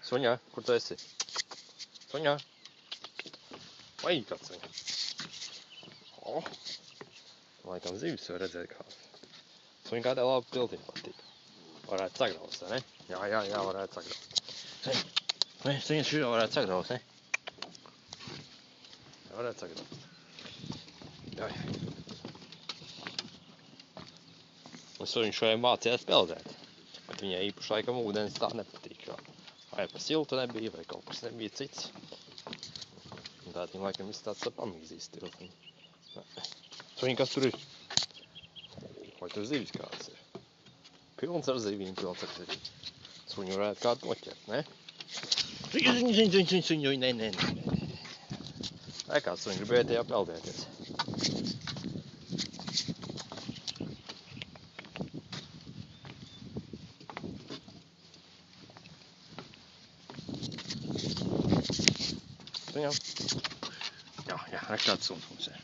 Suņā, kur tu esi? Suņā. Vai, kāds suņā? O! Laikam zivis var redzēt kāds. Suņi kādai labi piltiņa patīk. Varētu sagraust, ne? Jā, varētu sagraust. Suņi šī varētu sagraust, ne? Jā, varētu sagraust. Jā. Un suņi šodien mācījās peldēt. Bet viņai īpaši laikam ūdens tā nepatīk. Vai pa siltu nebija, vai kaut kas nebija cits. Un tā viņa laikam viss tāds pamīzīs tiltiņu. Suņi, kas tur ir? Vai tur zivis kāds ir? Pilns ar zivīm, Suņi varētu kādu noķert, ne? Suņi, nē. Vai kāds suņi gribēja tajā peldēties? Suņam? Jā, kāds suns mums ir.